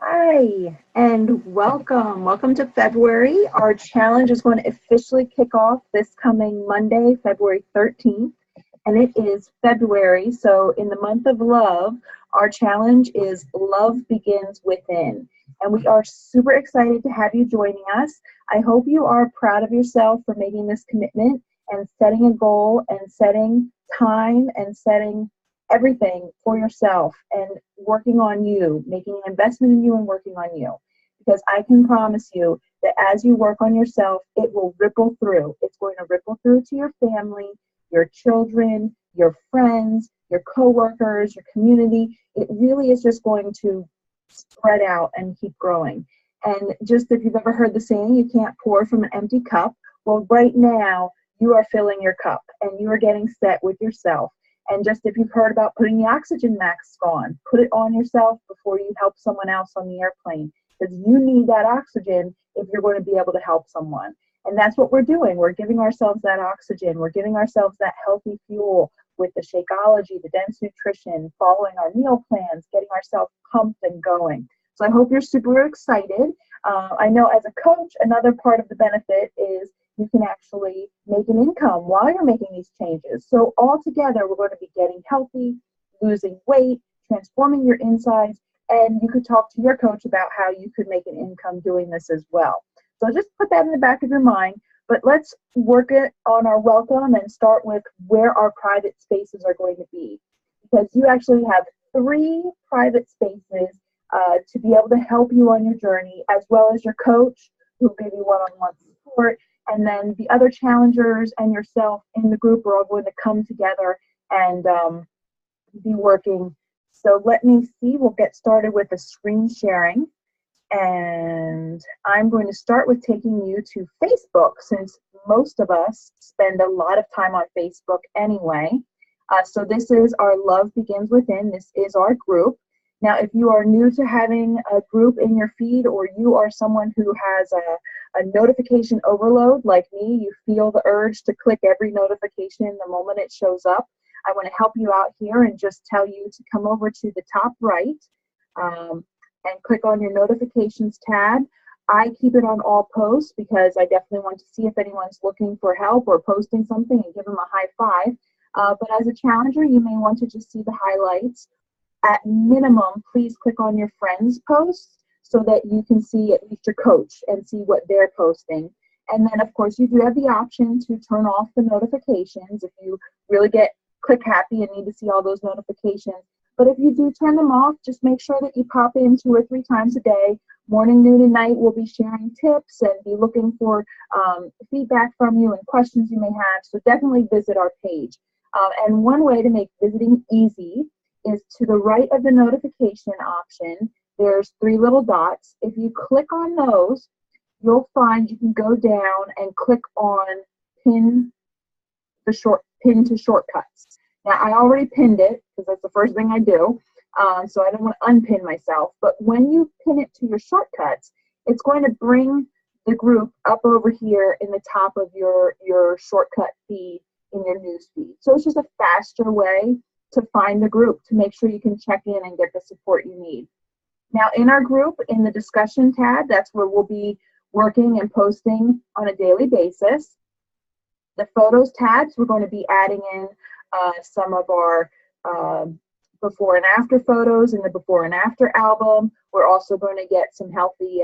Hi, and welcome. Welcome to February. Our challenge is going to officially kick off this coming Monday, February 13th, and it is February. So, in the month of love, our challenge is Love Begins Within. And we are super excited to have you joining us. I hope you are proud of yourself for making this commitment and setting a goal and setting time and setting everything for yourself and working on you, making an investment in you and working on you. Because I can promise you that as you work on yourself, it will ripple through. It's going to ripple through to your family, your children, your friends, your coworkers, your community. It really is just going to spread out and keep growing. And just if you've ever heard the saying, you can't pour from an empty cup. Well, right now, you are filling your cup and you are getting set with yourself. And just if you've heard about putting the oxygen mask on, put it on yourself before you help someone else on the airplane, because you need that oxygen if you're going to be able to help someone. And that's what we're doing. We're giving ourselves that oxygen. We're giving ourselves that healthy fuel with the Shakeology, the dense nutrition, following our meal plans, getting ourselves pumped and going. So I hope you're super excited. I know as a coach, another part of the benefit is you can actually make an income while you're making these changes. So all together, we're going to be getting healthy, losing weight, transforming your insides, and you could talk to your coach about how you could make an income doing this as well. So just put that in the back of your mind, but let's work it on our welcome and start with where our private spaces are going to be. Because you actually have 3 private spaces to be able to help you on your journey, as well as your coach who will give you one-on-one support. And then the other challengers and yourself in the group are all going to come together and be working. So let me see, we'll get started with the screen sharing. And I'm going to start with taking you to Facebook, since most of us spend a lot of time on Facebook anyway. So this is our Love Begins Within. This is our group. Now, if you are new to having a group in your feed, or you are someone who has a notification overload like me, you feel the urge to click every notification the moment it shows up, I want to help you out here and just tell you to come over to the top right and click on your notifications tab. I keep it on all posts because I definitely want to see if anyone's looking for help or posting something and give them a high five. But as a challenger, you may want to just see the highlights. At minimum, please click on your friends' posts so that you can see at least your coach and see what they're posting. And then, of course, you do have the option to turn off the notifications if you really get click happy and need to see all those notifications. But if you do turn them off, just make sure that you pop in 2 or 3 times a day. Morning, noon, and night, we'll be sharing tips and be looking for feedback from you and questions you may have. So definitely visit our page. And one way to make visiting easy is to the right of the notification option. There's 3 little dots. If you click on those, you'll find you can go down and click on pin to shortcuts. Now, I already pinned it because that's the first thing I do, so I don't want to unpin myself. But when you pin it to your shortcuts, it's going to bring the group up over here in the top of your shortcut feed in your news feed. So it's just a faster way to find the group, to make sure you can check in and get the support you need. Now, in our group, in the discussion tab, that's where we'll be working and posting on a daily basis. The photos tabs, we're going to be adding in some of our before and after photos in the before and after album. We're also going to get some healthy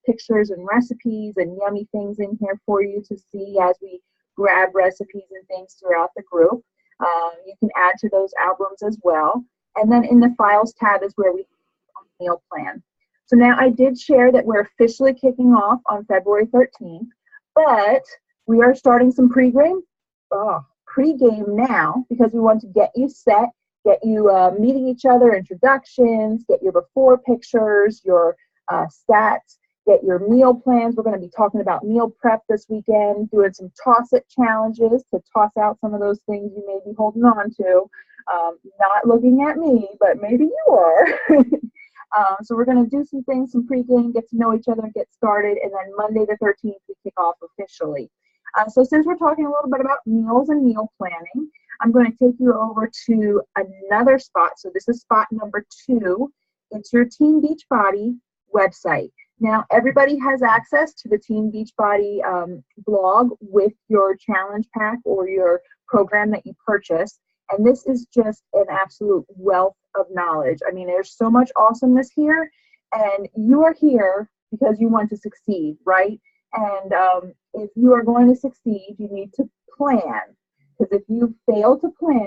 pictures and recipes and yummy things in here for you to see as we grab recipes and things throughout the group. You can add to those albums as well. And then in the files tab is where we have a meal plan. So now I did share that we're officially kicking off on February 13th, but we are starting some pregame now because we want to get you set, get you meeting each other, introductions, get your before pictures, your stats, get your meal plans. We're going to be talking about meal prep this weekend, doing some toss-it challenges to toss out some of those things you may be holding on to. Not looking at me, but maybe you are. So we're going to do some things, some pregame, get to know each other, get started, and then Monday the 13th we kick off officially. So since we're talking a little bit about meals and meal planning, I'm going to take you over to another spot. So this is spot number 2. It's your Team Beachbody website. Now, everybody has access to the Team Beachbody blog with your challenge pack or your program that you purchase. And this is just an absolute wealth of knowledge. I mean, there's so much awesomeness here, and you are here because you want to succeed, right? And if you are going to succeed, you need to plan. Because if you fail to plan,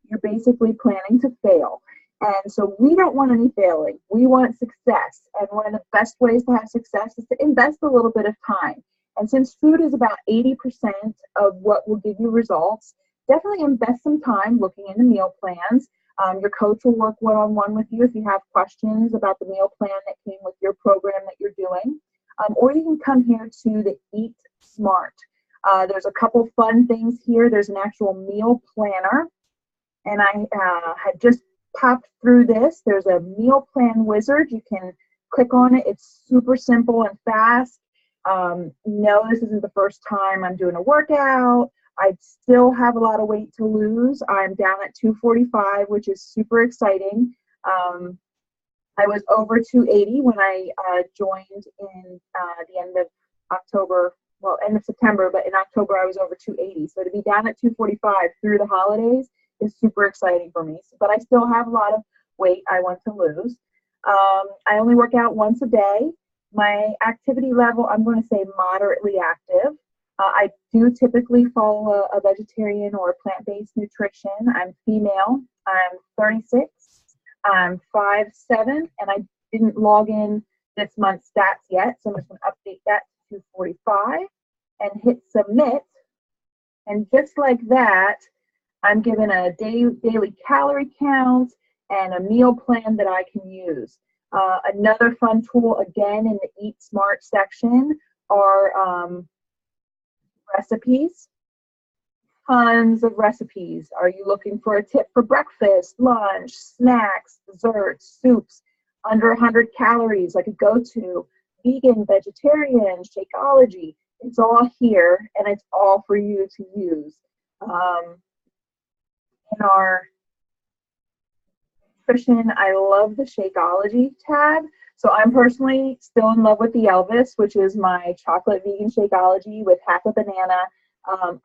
you're basically planning to fail. And so we don't want any failing. We want success. And one of the best ways to have success is to invest a little bit of time. And since food is about 80% of what will give you results, definitely invest some time looking into meal plans. Your coach will work one-on-one with you if you have questions about the meal plan that came with your program that you're doing. Or you can come here to the Eat Smart. There's a couple fun things here. There's an actual meal planner. And I had just popped through this. There's a meal plan wizard. You can click on it. It's super simple and fast. No, this isn't the first time I'm doing a workout. I still have a lot of weight to lose. I'm down at 245, which is super exciting. I was over 280 when I joined in the end of October, well, end of September, but in October I was over 280. So to be down at 245 through the holidays is super exciting for me. But I still have a lot of weight I want to lose. I only work out once a day. My activity level, I'm going to say moderately active. I do typically follow a vegetarian or plant-based nutrition. I'm female. I'm 36. I'm 5'7", and I didn't log in this month's stats yet, so I'm just going to update that to 245 and hit submit. And just like that, I'm given a daily calorie count and a meal plan that I can use. Another fun tool, again, in the Eat Smart section are recipes. Tons of recipes. Are you looking for a tip for breakfast, lunch, snacks, desserts, soups, under 100 calories, like a go-to, vegan, vegetarian, Shakeology? It's all here, and it's all for you to use. In our nutrition, I love the Shakeology tab. So I'm personally still in love with the Elvis, which is my chocolate vegan Shakeology with half a banana,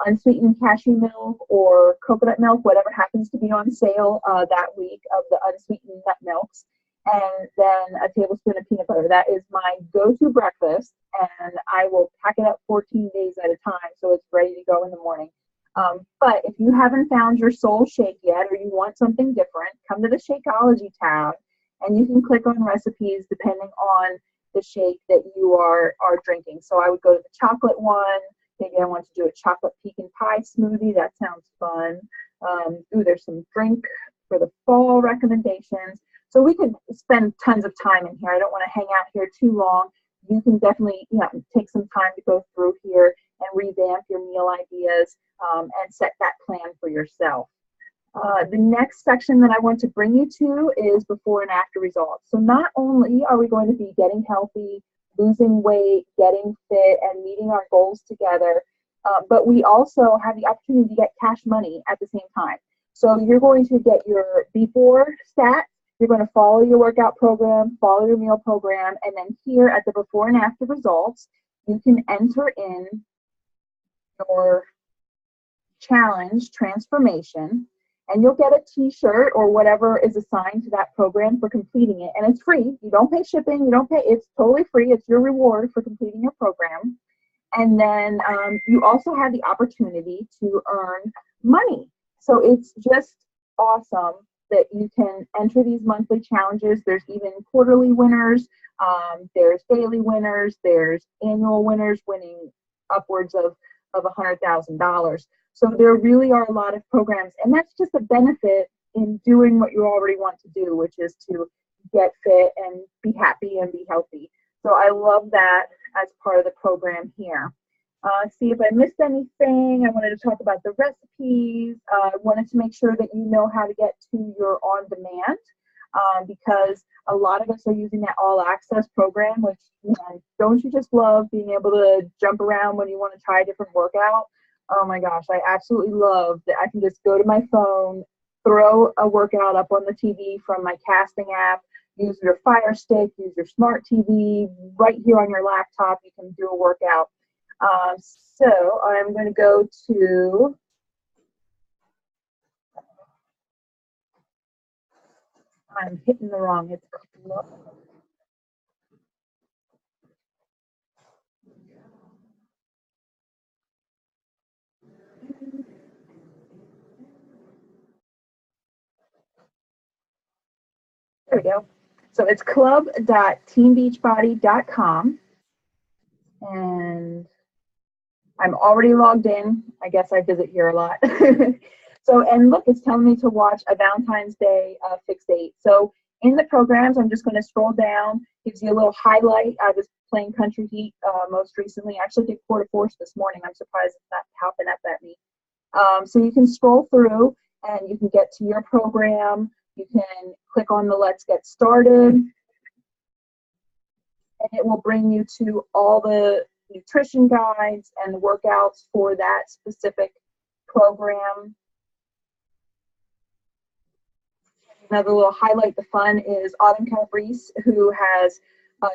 unsweetened cashew milk or coconut milk, whatever happens to be on sale that week of the unsweetened nut milks, and then a tablespoon of peanut butter. That is my go-to breakfast, and I will pack it up 14 days at a time so it's ready to go in the morning. But if you haven't found your soul shake yet, or you want something different, come to the Shakeology tab, and you can click on recipes depending on the shake that you are drinking. So I would go to the chocolate one. Maybe I want to do a chocolate pecan pie smoothie. That sounds fun. Ooh, there's some drink for the fall recommendations. So we could spend tons of time in here. I don't want to hang out here too long. You can definitely take some time to go through here and revamp your meal ideas and set that plan for yourself. The next section that I want to bring you to is before and after results. So not only are we going to be getting healthy, losing weight, getting fit, and meeting our goals together, but we also have the opportunity to get cash money at the same time. So you're going to get your before stats, you're going to follow your workout program, follow your meal program, and then here at the before and after results, you can enter in your challenge transformation, and you'll get a t-shirt or whatever is assigned to that program for completing it. And it's free. You don't pay shipping. You don't pay. It's totally free. It's your reward for completing your program. And then you also have the opportunity to earn money. So it's just awesome that you can enter these monthly challenges. There's even quarterly winners. There's daily winners. There's annual winners winning upwards of $100,000. So there really are a lot of programs, and that's just a benefit in doing what you already want to do, which is to get fit and be happy and be healthy. So I love that as part of the program here. See if I missed anything. I wanted to talk about the recipes. I wanted to make sure that you know how to get to your on-demand because a lot of us are using that all-access program, which, don't you just love being able to jump around when you want to try a different workout? Oh my gosh, I absolutely love that I can just go to my phone, throw a workout up on the TV from my casting app, use your Fire Stick, use your smart TV, right here on your laptop, you can do a workout. So I'm going to go to, I'm hitting the wrong, it's there we go. So it's club.teambeachbody.com, and I'm already logged in. I guess I visit here a lot. So, and look, it's telling me to watch a Valentine's Day fixate. So in the programs, I'm just going to scroll down, gives you a little highlight. I was playing Country Heat most recently. I actually did quarter force this morning. I'm surprised it's not popping up at me. So you can scroll through and you can get to your program. You can click on the Let's Get Started, and it will bring you to all the nutrition guides and the workouts for that specific program. Another little highlight, the fun, is Autumn Calabrese, who has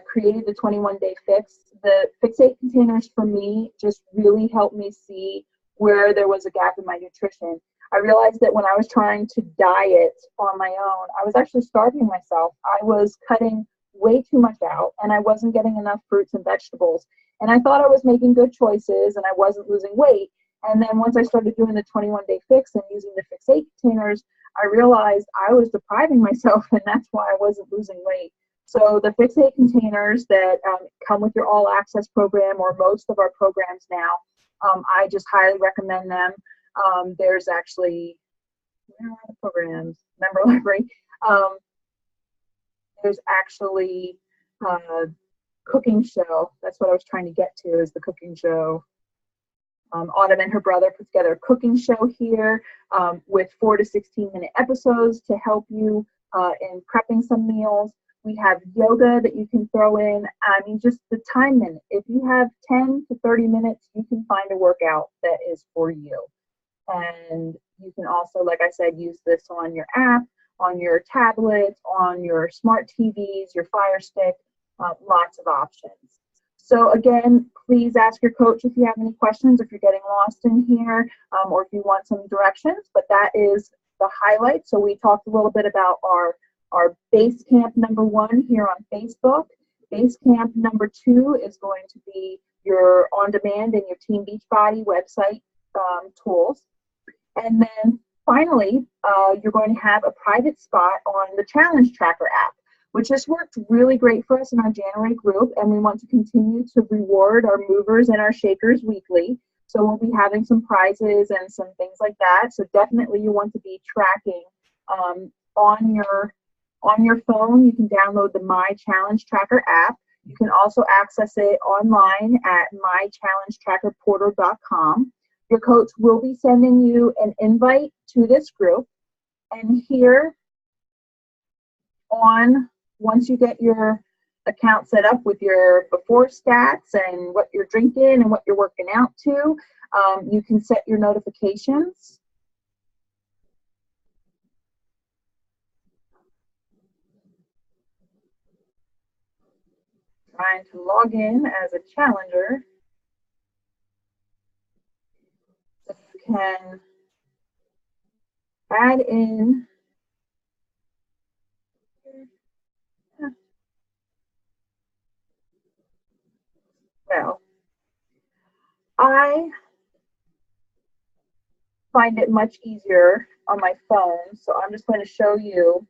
created the 21-day fix. The fixate containers for me just really helped me see where there was a gap in my nutrition. I realized that when I was trying to diet on my own, I was actually starving myself. I was cutting way too much out, and I wasn't getting enough fruits and vegetables. And I thought I was making good choices and I wasn't losing weight. And then once I started doing the 21-day fix and using the fixate containers, I realized I was depriving myself, and that's why I wasn't losing weight. So the fixate containers that come with your all access program, or most of our programs now, I just highly recommend them. There's actually, where are the programs? Member library. There's actually cooking show. That's what I was trying to get to, is the cooking show. Autumn and her brother put together a cooking show here with 4 to 16-minute episodes to help you in prepping some meals. We have yoga that you can throw in. I mean, just the time minute. If you have 10 to 30 minutes, you can find a workout that is for you. And you can also, like I said, use this on your app, on your tablets, on your smart TVs, your Fire Stick, lots of options. So again, please ask your coach if you have any questions, if you're getting lost in here, or if you want some directions, but that is the highlight. So we talked a little bit about our base camp number 1 here on Facebook. Base camp number 2 is going to be your on-demand and your Team Beachbody website tools. And then finally, you're going to have a private spot on the Challenge Tracker app, which has worked really great for us in our January group, and we want to continue to reward our movers and our shakers weekly. So we'll be having some prizes and some things like that. So definitely you want to be tracking on your phone. You can download the My Challenge Tracker app. You can also access it online at mychallengetrackerportal.com. Your coach will be sending you an invite to this group, and here once you get your account set up with your before stats and what you're drinking and what you're working out to, you can set your notifications. Trying to log in as a challenger. So you can add in well, I find it much easier on my phone, so I'm just going to show you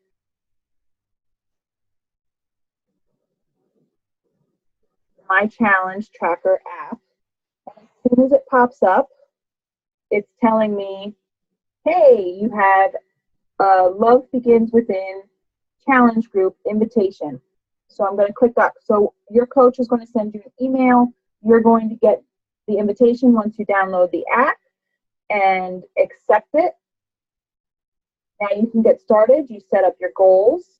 My Challenge Tracker app. And as soon as it pops up, it's telling me, hey, you have Love Begins Within Challenge Group invitation. So I'm going to click that. So your coach is going to send you an email. You're going to get the invitation once you download the app and accept it. Now you can get started. You set up your goals.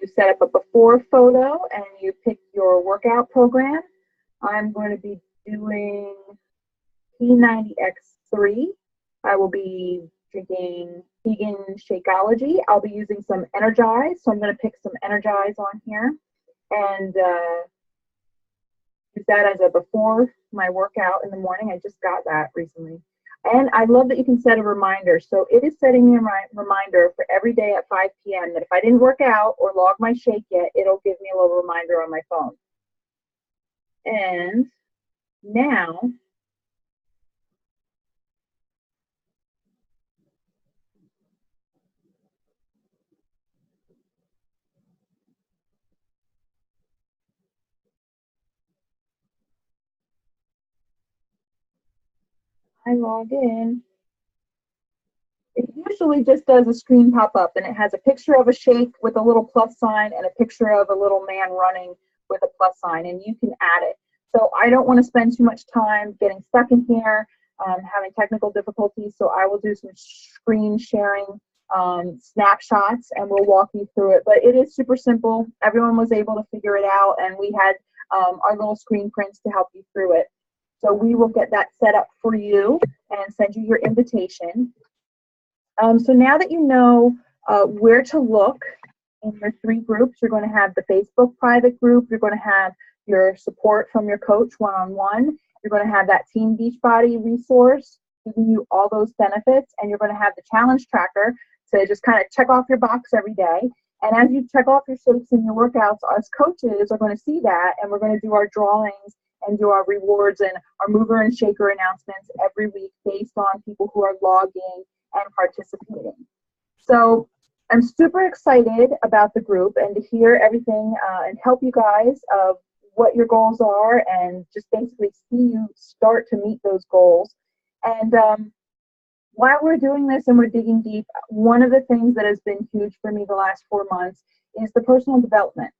You set up a before photo and you pick your workout program. I'm going to be doing P90X3. I will be drinking vegan Shakeology. I'll be using some Energize, so I'm going to pick some Energize on here and use that as a before my workout in the morning. I just got that recently. And I love that you can set a reminder. So it is setting me a reminder for every day at 5 p.m. that if I didn't work out or log my shake yet, it'll give me a little reminder on my phone. And now I log in. It usually just does a screen pop up and it has a picture of a shake with a little plus sign and a picture of a little man running with a plus sign, and you can add it. So I don't want to spend too much time getting stuck in here, having technical difficulties, so I will do some screen sharing snapshots and we'll walk you through it. But it is super simple. Everyone was able to figure it out, and we had our little screen prints to help you through it. So we will get that set up for you and send you your invitation. So now that you know where to look in your 3 groups, you're going to have the Facebook private group, you're going to have your support from your coach one-on-one, you're going to have that Team Beachbody resource giving you all those benefits, and you're going to have the challenge tracker to just kind of check off your box every day. And as you check off your shakes and your workouts, us coaches are going to see that, and we're going to do our drawings and do our rewards and our mover and shaker announcements every week based on people who are logging and participating. So I'm super excited about the group and to hear everything and help you guys of what your goals are and just basically see you start to meet those goals. And while we're doing this and we're digging deep, one of the things that has been huge for me the last 4 months is the personal development.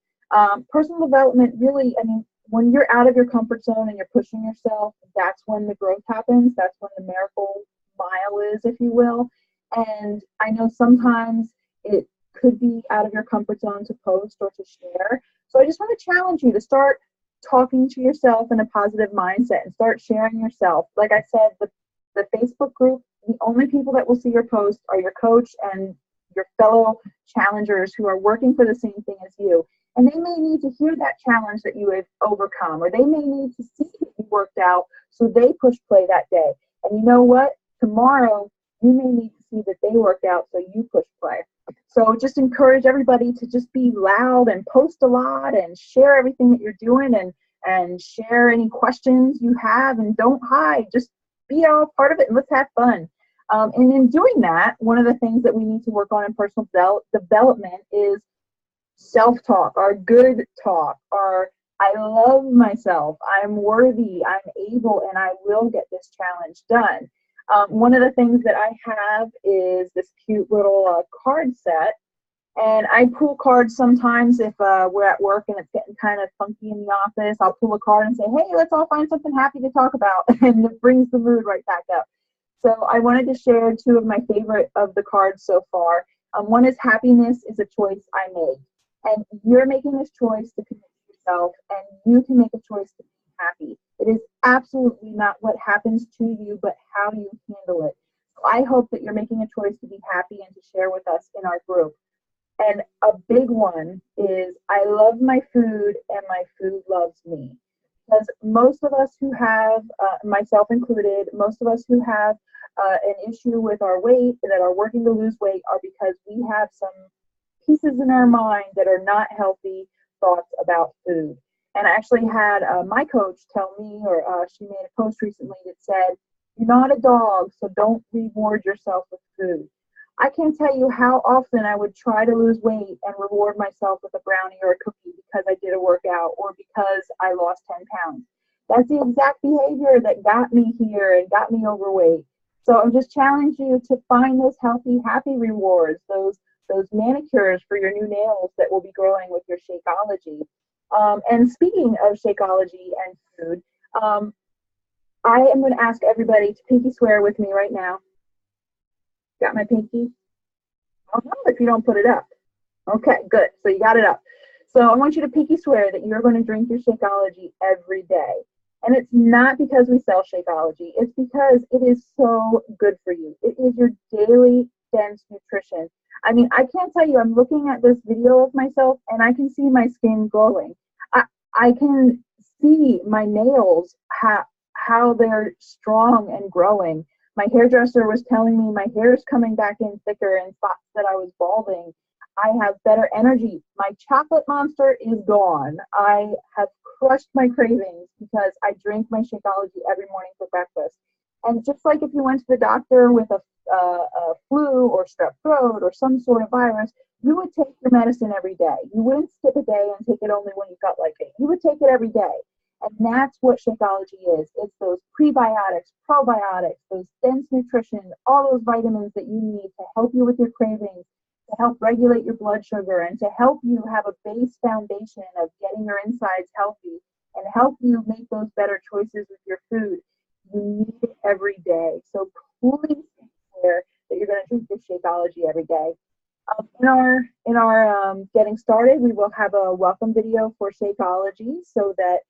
Personal development really, I mean, when you're out of your comfort zone and you're pushing yourself, that's when the growth happens. That's when the miracle mile is, if you will. And I know sometimes it could be out of your comfort zone to post or to share. So I just want to challenge you to start talking to yourself in a positive mindset and start sharing yourself. Like I said, the Facebook group, the only people that will see your post are your coach and your fellow challengers who are working for the same thing as you. And they may need to hear that challenge that you have overcome, or they may need to see that you worked out, so they push play that day. And you know what? Tomorrow, you may need to see that they worked out, so you push play. So just encourage everybody to just be loud and post a lot and share everything that you're doing and share any questions you have, and don't hide. Just be all part of it and let's have fun. And in doing that, one of the things that we need to work on in personal development is self-talk, our good talk, our I love myself, I'm worthy, I'm able, and I will get this challenge done. One of the things that I have is this cute little card set, and I pull cards sometimes if we're at work and it's getting kind of funky in the office. I'll pull a card and say, hey, let's all find something happy to talk about, and it brings the mood right back up. So I wanted to share 2 of my favorite of the cards so far. One is happiness is a choice I made. And you're making this choice to commit to yourself, and you can make a choice to be happy. It is absolutely not what happens to you, but how you handle it. So I hope that you're making a choice to be happy and to share with us in our group. And a big one is I love my food and my food loves me. Because most of us who have, myself included, most of us who have an issue with our weight, that are working to lose weight, are because we have some pieces in our mind that are not healthy thoughts about food. And I actually had my coach tell me, or she made a post recently that said, you're not a dog, so don't reward yourself with food. I can't tell you how often I would try to lose weight and reward myself with a brownie or a cookie because I did a workout or because I lost 10 pounds. That's the exact behavior that got me here and got me overweight. So I'm just challenging you to find those healthy, happy rewards, those manicures for your new nails that will be growing with your Shakeology. And speaking of Shakeology and food, I am going to ask everybody to pinky swear with me right now. Got my pinky? I'll know if you don't put it up. Okay, good. So you got it up. So I want you to pinky swear that you're going to drink your Shakeology every day. And it's not because we sell Shakeology. It's because it is so good for you. It is your daily dense nutrition. I mean, I can't tell you, I'm looking at this video of myself and I can see my skin glowing. I, I can see my nails, how they're strong and growing. My hairdresser was telling me my hair is coming back in thicker in spots that I was balding. I have better energy. My chocolate monster is gone. I have crushed my cravings because I drink my Shakeology every morning for breakfast. And just like if you went to the doctor with a flu or strep throat or some sort of virus, you would take your medicine every day. You wouldn't skip a day and take it only when you felt like it. You would take it every day. And that's what Shakeology is. It's those prebiotics, probiotics, those dense nutrition, all those vitamins that you need to help you with your cravings, to help regulate your blood sugar, and to help you have a base foundation of getting your insides healthy and help you make those better choices with your food. You need it every day. So please declare that you're going to drink your Shakeology every day. In our getting started, we will have a welcome video for Shakeology so that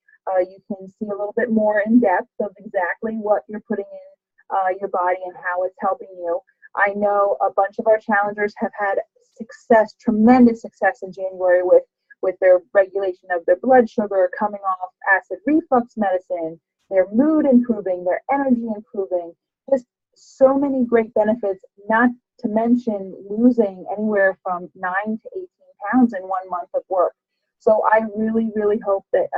you can see a little bit more in depth of exactly what you're putting in your body and how it's helping you. I know a bunch of our challengers have had success, tremendous success in January with their regulation of their blood sugar, coming off acid reflux medicine, their mood improving, their energy improving, just so many great benefits, not to mention losing anywhere from 9 to 18 pounds in 1 month of work. So I really, really hope that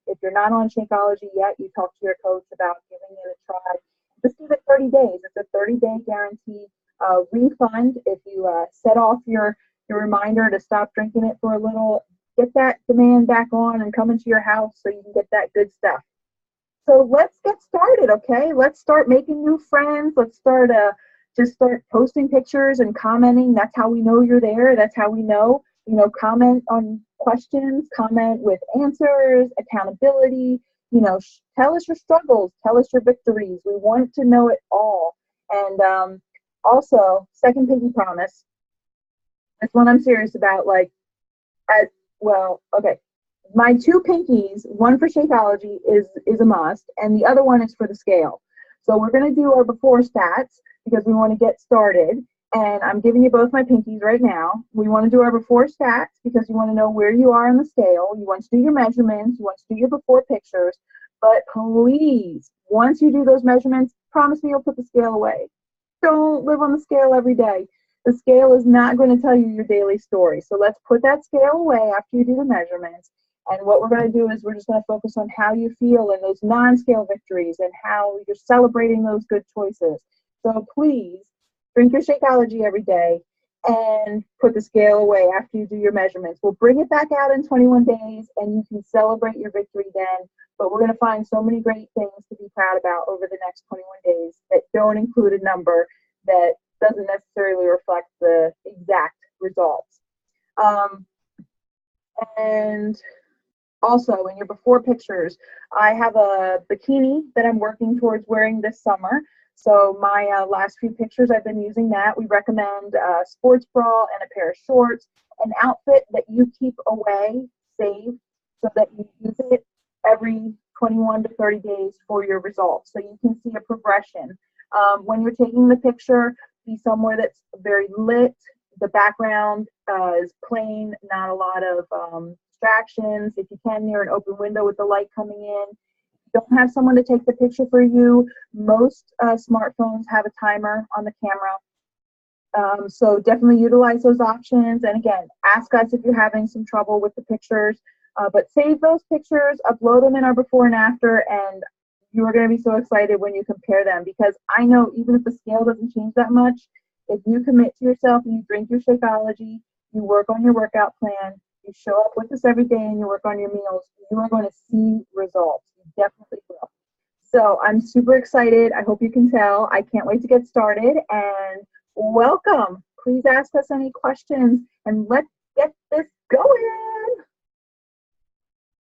if you're not on Shakeology yet, you talk to your coach about giving it a try. Just give it 30 days. It's a 30-day guarantee refund. If you set off your reminder to stop drinking it for a little, get that demand back on and come into your house so you can get that good stuff. So let's get started, okay? Let's start making new friends. Let's start just start posting pictures and commenting. That's how we know you're there. That's how we know. Comment on questions, comment with answers, accountability. Tell us your struggles, tell us your victories. We want to know it all. And also, second pinky promise. This one I'm serious about. Okay. My 2 pinkies, one for Shakeology is a must, and the other one is for the scale. So we're going to do our before stats because we want to get started. And I'm giving you both my pinkies right now. We want to do our before stats because you want to know where you are on the scale. You want to do your measurements. You want to do your before pictures. But please, once you do those measurements, promise me you'll put the scale away. Don't live on the scale every day. The scale is not going to tell you your daily story. So let's put that scale away after you do the measurements. And what we're going to do is we're just going to focus on how you feel and those non-scale victories and how you're celebrating those good choices. So please, drink your Shakeology every day and put the scale away after you do your measurements. We'll bring it back out in 21 days and you can celebrate your victory then. But we're going to find so many great things to be proud about over the next 21 days that don't include a number that doesn't necessarily reflect the exact results. And also in your before pictures, I have a bikini that I'm working towards wearing this summer. So my last few pictures, I've been using that. We recommend a sports bra and a pair of shorts, an outfit that you keep away, saved, so that you use it every 21 to 30 days for your results. So you can see a progression. When you're taking the picture, be somewhere that's very lit. The background is plain, not a lot of distractions. If you can, near an open window with the light coming in. Don't have someone to take the picture for you. Most smartphones have a timer on the camera. So definitely utilize those options. And again, ask us if you're having some trouble with the pictures. But save those pictures, upload them in our before and after, and you are going to be so excited when you compare them, because I know even if the scale doesn't change that much, if you commit to yourself and you drink your Shakeology, you work on your workout plan, you show up with us every day and you work on your meals, you are going to see results. You definitely will. So I'm super excited. I hope you can tell. I can't wait to get started, and welcome. Please ask us any questions and let's get this going.